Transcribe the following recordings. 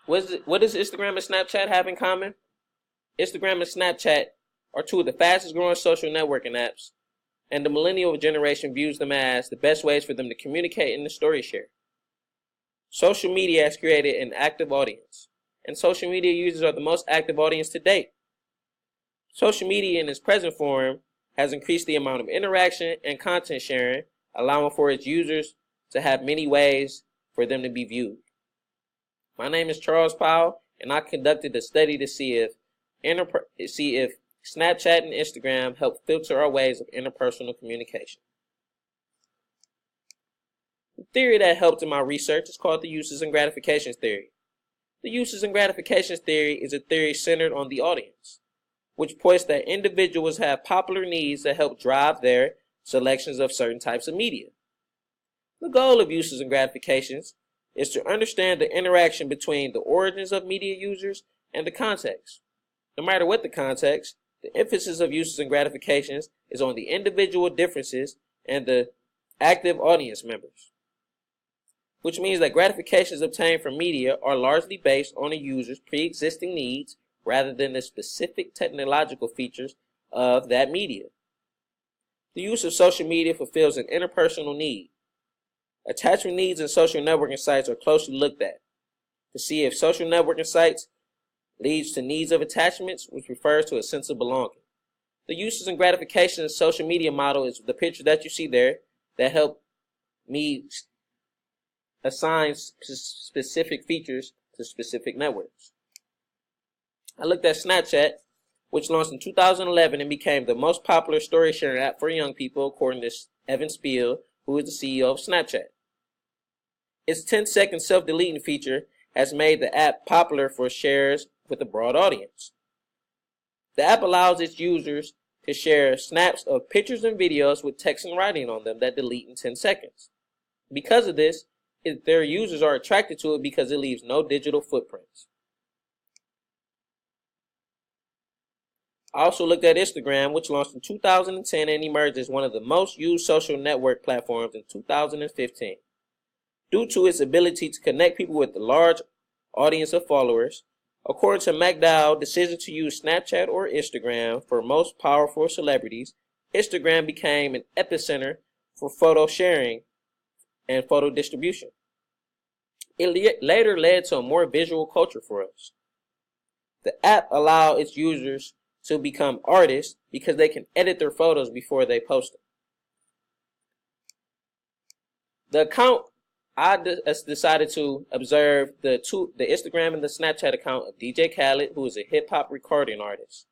What does Instagram and Snapchat have in common? Instagram and Snapchat are two of the fastest growing social networking apps, and the millennial generation views them as the best ways for them to communicate and to story share. Social media has created an active audience, and social media users are the most active audience to date. Social media in its present form has increased the amount of interaction and content sharing, allowing for its users to have many ways for them to be viewed. My name is Charles Powell, and I conducted a study to see if Snapchat and Instagram help filter our ways of interpersonal communication. The theory that helped in my research is called the uses and gratifications theory. The uses and gratifications theory is a theory centered on the audience, which points that individuals have popular needs that help drive their selections of certain types of media. The goal of uses and gratifications is to understand the interaction between the origins of media users and the context. No matter what the context, the emphasis of uses and gratifications is on the individual differences and the active audience members, which means that gratifications obtained from media are largely based on a user's pre-existing needs rather than the specific technological features of that media. The use of social media fulfills an interpersonal need. Attachment needs in social networking sites are closely looked at to see if social networking sites leads to needs of attachments, which refers to a sense of belonging. The uses and gratifications social media model is the picture that you see there that help me assign specific features to specific networks. I looked at Snapchat, which launched in 2011 and became the most popular story sharing app for young people, according to Evan Spiel, who is the CEO of Snapchat. Its 10-second self-deleting feature has made the app popular for shares with a broad audience. The app allows its users to share snaps of pictures and videos with text and writing on them that delete in 10 seconds. Because of this, their users are attracted to it because it leaves no digital footprints. I also looked at Instagram, which launched in 2010 and emerged as one of the most used social network platforms in 2015. Due to its ability to connect people with a large audience of followers, according to McDowell, decision to use Snapchat or Instagram for most powerful celebrities, Instagram became an epicenter for photo sharing and photo distribution. It later led to a more visual culture for us. The app allowed its users to become artists because they can edit their photos before they post them. The account I decided to observe the Instagram and the Snapchat account of DJ Khaled, who is a hip-hop recording artist.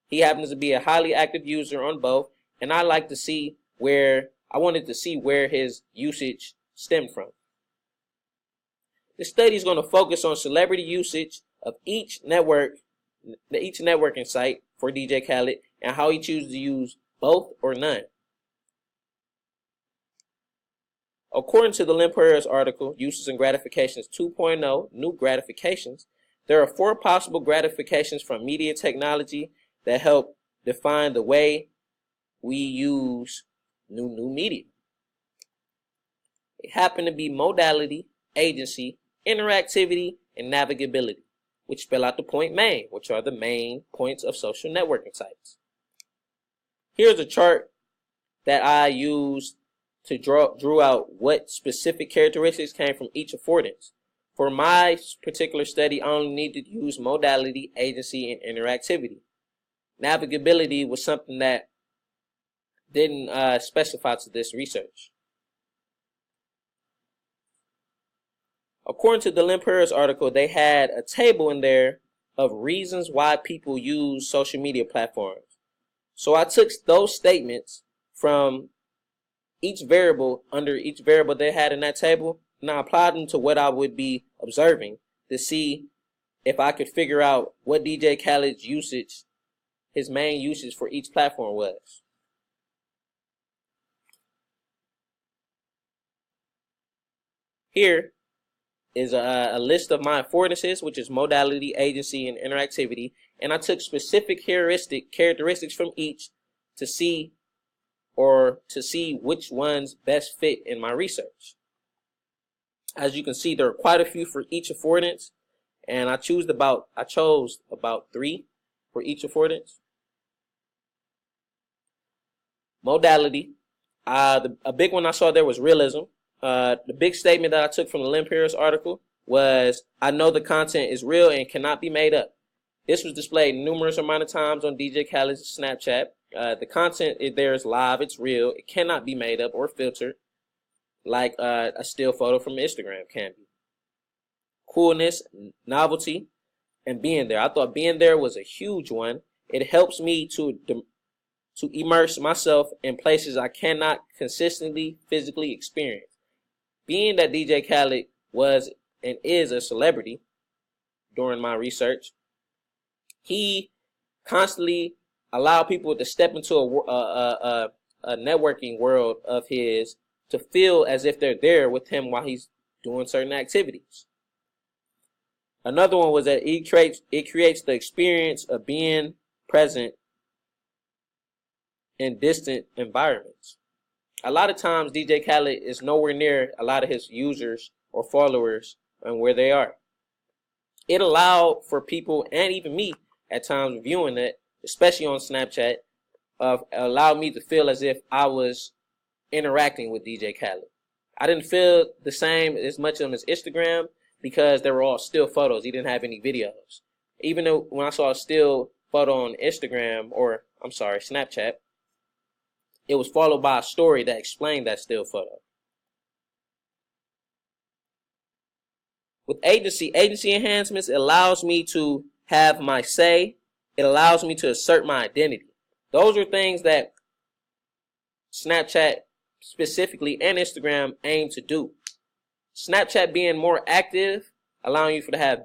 He happens to be a highly active user on both, and I wanted to see where his usage stemmed from. This study is going to focus on celebrity usage of each networking site for DJ Khaled and how he chooses to use both or none. According to the Lemper's article, Uses and Gratifications 2.0, New Gratifications, there are 4 possible gratifications from media technology that help define the way we use new media. They happen to be modality, agency, interactivity, and navigability, which spell out the point main, which are the main points of social networking sites. Here's a chart that I used to drew out what specific characteristics came from each affordance. For my particular study, I only needed to use modality, agency, and interactivity. Navigability was something that didn't specify to this research. According to the Lemper's article, they had a table in there of reasons why people use social media platforms. So I took those statements from each variable they had in that table, and I applied them to what I would be observing to see if I could figure out what DJ Khaled's usage, his main usage for each platform was. Here is a list of my affordances, which is modality, agency, and interactivity, and I took specific characteristics from each to see which ones best fit in my research. As you can see, there are quite a few for each affordance, and I chose about 3 for each affordance. Modality. A big one I saw there was realism. The big statement that I took from the Lynn Pierce article was, I know the content is real and cannot be made up. This was displayed numerous amount of times on DJ Khaled's Snapchat. The content there is live, it's real, it cannot be made up or filtered like a still photo from Instagram can be. Coolness, novelty, and being there. I thought being there was a huge one. It helps me to immerse myself in places I cannot consistently physically experience. Being that DJ Khaled was and is a celebrity during my research, he constantly allowed people to step into a networking world of his to feel as if they're there with him while he's doing certain activities. Another one was that it creates the experience of being present in distant environments. A lot of times DJ Khaled is nowhere near a lot of his users or followers and where they are. It allowed for people, and even me at times viewing it, especially on Snapchat, allowed me to feel as if I was interacting with DJ Khaled. I didn't feel the same as much on his Instagram because they were all still photos. He didn't have any videos. Even though when I saw a still photo on Instagram, or I'm sorry, Snapchat, it was followed by a story that explained that still photo. With agency enhancements, it allows me to have my say. It allows me to assert my identity. Those are things that Snapchat specifically and Instagram aim to do. Snapchat being more active, allowing you to have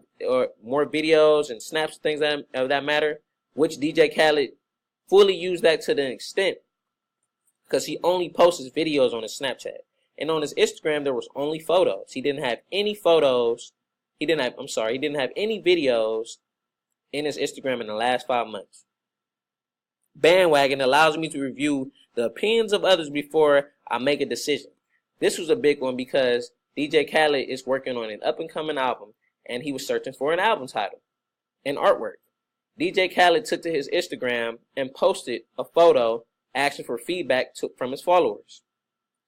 more videos and snaps, things of that matter, which DJ Khaled fully used that to the extent because he only posts his videos on his Snapchat. And on his Instagram, there was only photos. He didn't have any photos. He didn't have any videos in his Instagram in the last 5 months. Bandwagon allows me to review the opinions of others before I make a decision. This was a big one because DJ Khaled is working on an up-and-coming album, and he was searching for an album title and artwork. DJ Khaled took to his Instagram and posted a photo asking for feedback from his followers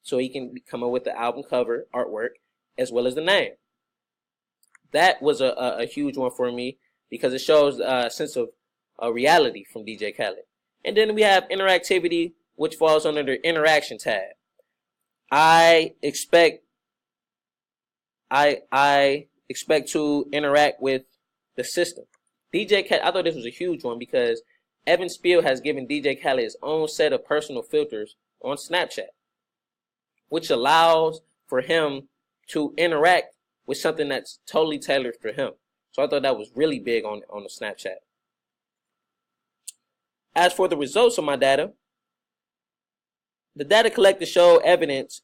so he can come up with the album cover artwork as well as the name. That was a huge one for me because it shows a sense of reality from DJ Khaled. And then we have interactivity, which falls under the interaction tab. I expect to interact with the system. DJ Khaled, I thought this was a huge one because Evan Spiel has given DJ Khaled his own set of personal filters on Snapchat, which allows for him to interact with something that's totally tailored for him. So I thought that was really big on the Snapchat. As for the results of my data, the data collected showed evidence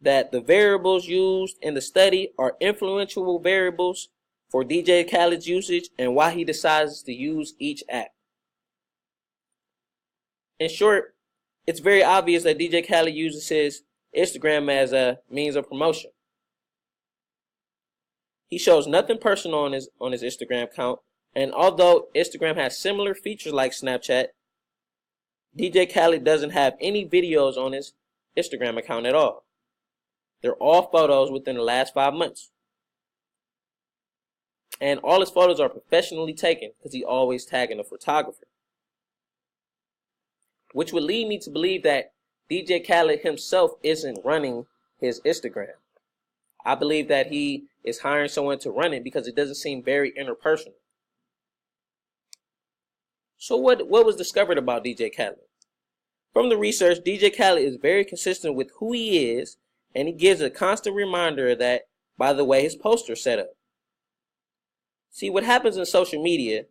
that the variables used in the study are influential variables for DJ Khaled's usage and why he decides to use each app. In short, it's very obvious that DJ Khaled uses his Instagram as a means of promotion. He shows nothing personal on his Instagram account, and although Instagram has similar features like Snapchat, DJ Khaled doesn't have any videos on his Instagram account at all. They're all photos within the last 5 months. And all his photos are professionally taken because he's always tagging a photographer. Which would lead me to believe that DJ Khaled himself isn't running his Instagram. I believe that he is hiring someone to run it because it doesn't seem very interpersonal. So what was discovered about DJ Khaled? From the research, DJ Khaled is very consistent with who he is, and he gives a constant reminder of that by the way his posts are set up. See, what happens in social media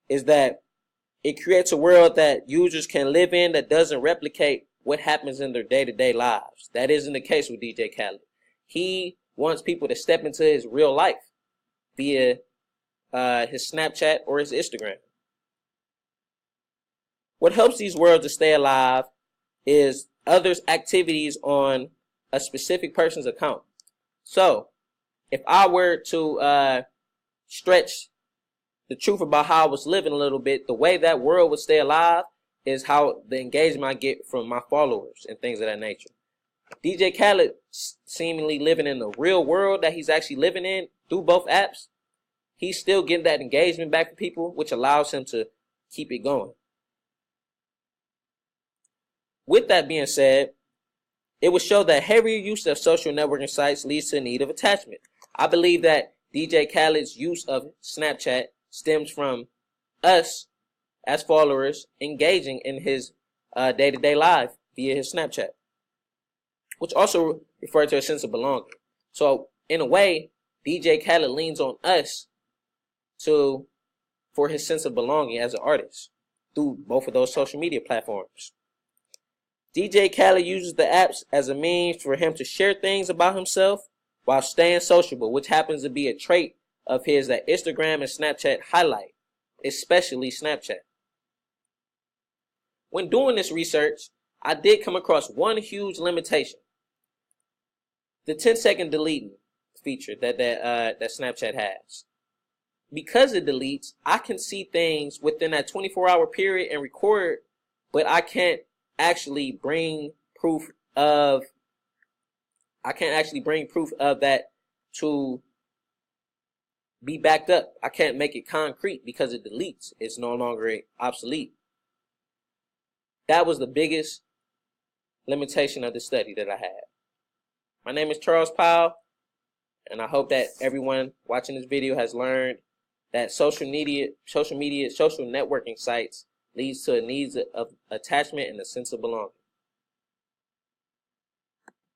is that it creates a world that users can live in that doesn't replicate what happens in their day-to-day lives. That isn't the case with DJ Khaled. He wants people to step into his real life via his Snapchat or his Instagram. What helps these worlds to stay alive is others' activities on a specific person's account. So, if I were to stretch the truth about how I was living a little bit, the way that world would stay alive is how the engagement I get from my followers and things of that nature. DJ Khaled seemingly living in the real world that he's actually living in through both apps. He's still getting that engagement back from people, which allows him to keep it going. With that being said, it would show that heavier use of social networking sites leads to a need of attachment. I believe that DJ Khaled's use of Snapchat stems from us as followers engaging in his day-to-day life via his Snapchat, which also refers to a sense of belonging. So in a way, DJ Khaled leans on us for his sense of belonging as an artist through both of those social media platforms. DJ Khaled uses the apps as a means for him to share things about himself while staying sociable, which happens to be a trait of his that Instagram and Snapchat highlight, especially Snapchat. When doing this research, I did come across one huge limitation. The 10-second deleting feature that Snapchat has. Because it deletes, I can see things within that 24-hour period and record, but I can't actually bring proof of that to be backed up. I can't make it concrete because it deletes. It's no longer obsolete. That was the biggest limitation of the study that I had. My name is Charles Powell, and I hope that everyone watching this video has learned that social networking sites leads to a need of attachment and a sense of belonging.